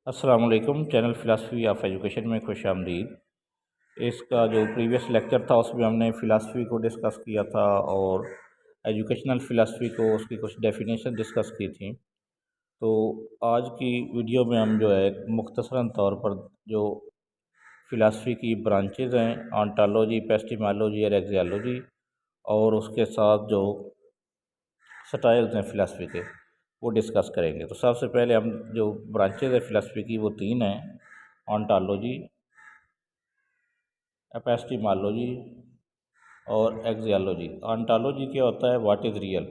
अस्सलाम वालेकुम। Channel philosophy of education में खुश आमदीद। इसका जो प्रीवियस लेक्चर था उसमें हमने फ़िलासफ़ी को डिस्कस किया था और एजुकेशनल फ़िलासफ़ी को उसकी कुछ डेफिनेशन डिस्कस की थी। तो आज की वीडियो में हम जो है मुख्तसरन तौर पर जो फ़िलासफ़ी की ब्रांचेज़ हैं, ऑन्टोलॉजी, एपिस्टेमोलॉजी और एक्सियोलॉजी, और उसके साथ जो स्टाइल्स हैं फ़िलासफ़ी के, वो डिस्कस करेंगे। तो सबसे पहले हम जो ब्रांचेज़ है फ़िलासफ़ी की वो तीन हैं: ऑन्टोलॉजी, एपिस्टेमोलॉजी और एक्सियोलॉजी। ऑन्टोलॉजी क्या होता है? व्हाट इज़ रियल,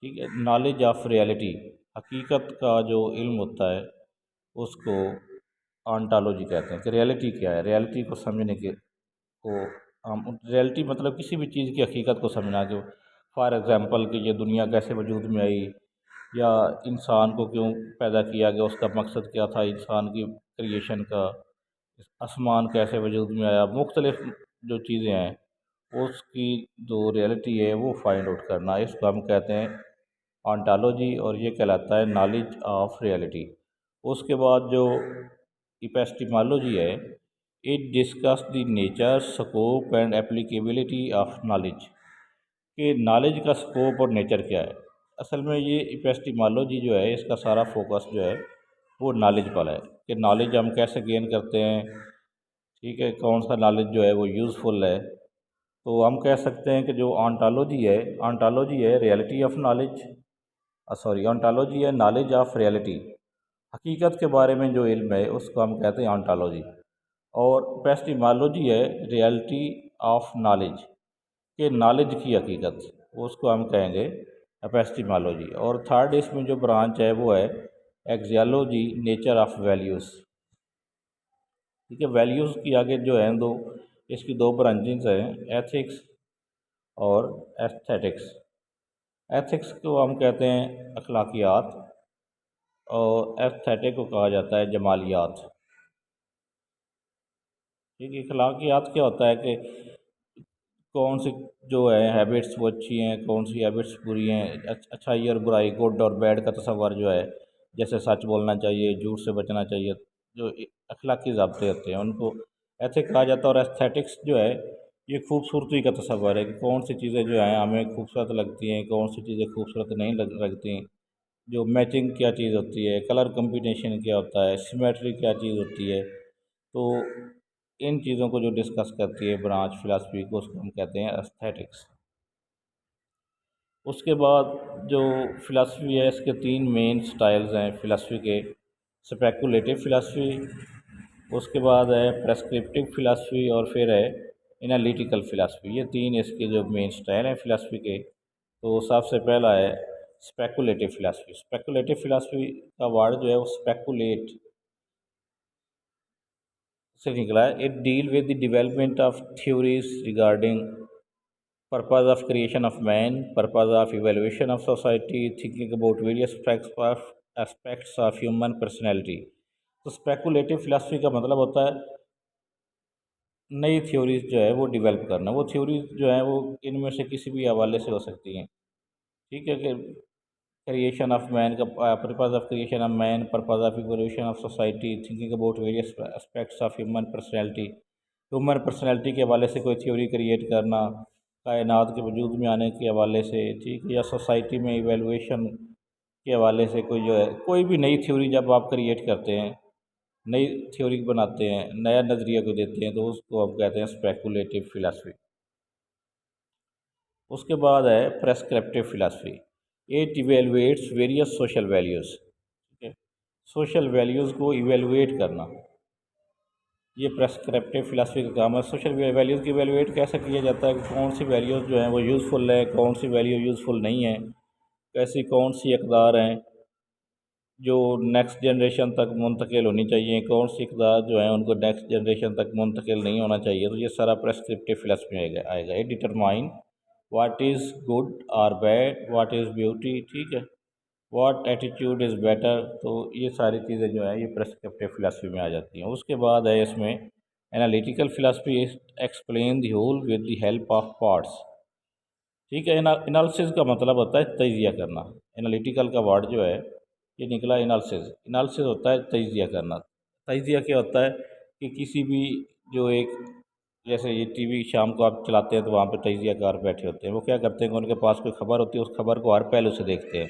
ठीक है, नॉलेज ऑफ रियलिटी, हकीकत का जो इल्म होता है उसको ऑन्टोलॉजी कहते हैं कि रियलिटी क्या है। रियलिटी को समझने के को हम रियलिटी मतलब किसी भी चीज़ की हकीकत को समझना, कि फॉर एग्ज़ाम्पल कि ये दुनिया कैसे वजूद में आई, या इंसान को क्यों पैदा किया गया, उसका मकसद क्या था इंसान की क्रिएशन का, आसमान कैसे वजूद में आया, मुख्तलिफ जो चीज़ें हैं उसकी जो रियलिटी है वो फाइंड आउट करना, इसको हम कहते हैं ऑन्टोलॉजी, और ये कहलाता है नॉलेज ऑफ रियलिटी। उसके बाद जो एपिस्टेमोलॉजी है, it discuss the nature, scope and applicability of knowledge, कि नॉलेज का स्कोप और नेचर क्या है। असल में ये एपिस्टेमोलॉजी जो है इसका सारा फोकस जो है वो नॉलेज पर है, कि नॉलेज हम कैसे गेन करते हैं, ठीक है, कौन सा नॉलेज जो है वो यूज़फुल है। तो हम कह सकते हैं कि जो ऑन्टोलॉजी है reality of knowledge, sorry, ontology है नॉलेज ऑफ रियलिटी, हकीकत के बारे में जो इल्म है उसको हम कहते हैं ऑन्टोलॉजी। और एपिस्टेमोलॉजी है रियलिटी ऑफ नॉलेज, के नॉलेज की हकीकत, उसको हम कहेंगे एपिस्टेमोलॉजी। और थर्ड इसमें जो ब्रांच है वो है एक्सियोलॉजी, नेचर ऑफ वैल्यूज़, ठीक है। वैल्यूज़ की आगे जो है दो, इसकी दो ब्रांचेज हैं, एथिक्स और एस्थेटिक्स। एथिक्स को हम कहते हैं अखलाकियात, और एस्थेटिक को कहा जाता है जमालियात, ठीक है। अखलाकियात क्या होता है कि कौन सी जो है हैबिट्स वो अच्छी हैं, कौन सी हैबिट्स बुरी हैं, अच्छाई और बुराई, गुड और बैड का तस्वर जो है, जैसे सच बोलना चाहिए, झूठ से बचना चाहिए, जो अखलाकी ज़ाब्ते होते हैं उनको एथिक कहा जाता है। और एस्थेटिक्स जो है ये खूबसूरती का तस्वर है, कि कौन सी चीज़ें जो हैं हमें खूबसूरत लगती हैं, कौन सी चीज़ें खूबसूरत नहीं लगती, जो मैचिंग क्या चीज़ होती है, कलर कम्बिनेशन क्या होता है, सिमेट्री क्या चीज़ होती है। तो इन चीज़ों को जो डिस्कस करती है ब्रांच फिलासफी को, उसको हम कहते हैं एस्थेटिक्स। उसके बाद जो फिलासफी है इसके तीन मेन स्टाइल्स हैं फिलासफी के: स्पेकुलेटिव फिलासफी, उसके बाद है प्रेस्क्रिप्टिव फिलासफी, और फिर है एनालिटिकल फिलासफी। ये तीन इसके जो मेन स्टाइल हैं फिलासफी के। तो सबसे पहला है स्पेकुलेटिव फिलासफी। स्पेकुलेटिव फिलासफी का वर्ड जो है वो स्पेकुलेट से निकला है। It deal with the development of theories regarding purpose of creation of man, purpose of evaluation of society, thinking about various aspects of human personality. तो speculative philosophy का मतलब होता है नई थ्योरीज जो है वो डेवलप करना। वो थ्योरीज जो है वो इनमें से किसी भी हवाले से हो सकती हैं, ठीक है, कि क्रिएशन ऑफ मैन का purpose of creation of man, purpose of evolution of society, thinking about various aspects of human personality. Human personality के हवाले से कोई थ्योरी क्रिएट करना, कायनात के वजूद में आने के हवाले से, ठीक है, या सोसाइटी में इवेलुएशन के हवाले से कोई जो है कोई भी नई थ्योरी जब आप क्रिएट करते हैं, नई थ्योरी बनाते हैं, नया नज़रिया को देते हैं, तो उसको हम कहते हैं स्पेकुलेटिव फिलासफी। उसके बाद है prescriptive philosophy. It evaluates various social values, ठीक है, सोशल वैल्यूज़ को इवेलुएट करना, ये प्रेस्क्रिप्टिव फिलासफी का काम है। सोशल वैल्यूज़ की इवेलुएट कैसे किया जाता है, कि कौन सी वैल्यूज़ जो हैं वो यूज़फुल है, कौन सी वैल्यू यूज़फुल नहीं है, कैसी कौन सी अक़दार हैं जो नेक्स्ट जनरेशन तक मुंतकिल होनी चाहिए, कौन सी इक़दार जो हैं उनको नेक्स्ट जनरेशन तक मुंतकिल नहीं होना चाहिए। तो ये सारा प्रेस्क्रिप्टिव फिलासफी आएगा। It determine what is good और बैड, व्हाट इज़ ब्यूटी, ठीक है, व्हाट एटीट्यूड इज़ बेटर। तो ये सारी चीज़ें जो है ये प्रेस्क्रिप्टिव फिलासफी में आ जाती हैं। उसके बाद है इसमें analytical philosophy. Explain the whole with the help of parts, ठीक है। एनालिसिस का मतलब होता है तजिया करना। एनालिटिकल का वर्ड जो है ये निकला एनालिसिस। एनालिसिस होता है तजिया करना। तजिया क्या होता है कि किसी भी जो एक, जैसे ये टीवी शाम को आप चलाते हैं तो वहाँ पे तजियाकार बैठे होते हैं, वो क्या करते हैं कि उनके पास कोई खबर होती है, उस खबर को हर पहलू से देखते हैं।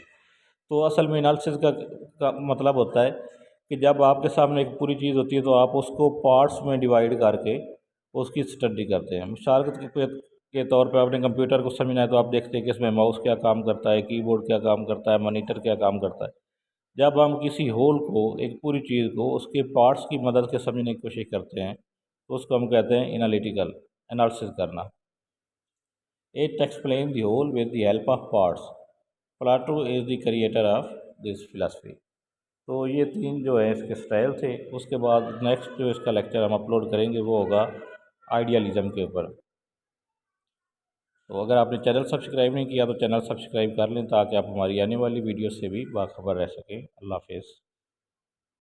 तो असल में एनालिसिस का मतलब होता है कि जब आपके सामने एक पूरी चीज़ होती है तो आप उसको पार्ट्स में डिवाइड करके उसकी स्टडी करते हैं। मिसाल के तौर पे आपने कंप्यूटर को समझना है तो आप देखते हैं कि इसमें माउस क्या काम करता है, कीबोर्ड क्या काम करता है, मॉनिटर क्या काम करता है। जब हम किसी होल को, एक पूरी चीज़ को उसके पार्ट्स की मदद से समझने की कोशिश करते हैं तो उसको हम कहते हैं एनालिटिकल, एनालिसिस करना। It explain the whole with the help of parts. Plato is the creator of this philosophy. तो ये तीन जो है इसके स्टाइल थे। उसके बाद नेक्स्ट जो इसका लेक्चर हम अपलोड करेंगे वो होगा आइडियलिज़म के ऊपर। तो अगर आपने चैनल सब्सक्राइब नहीं किया तो चैनल सब्सक्राइब कर लें ताकि आप हमारी आने वाली वीडियो से भी बाखबर रह सकें। अल्लाह हाफ़िज़।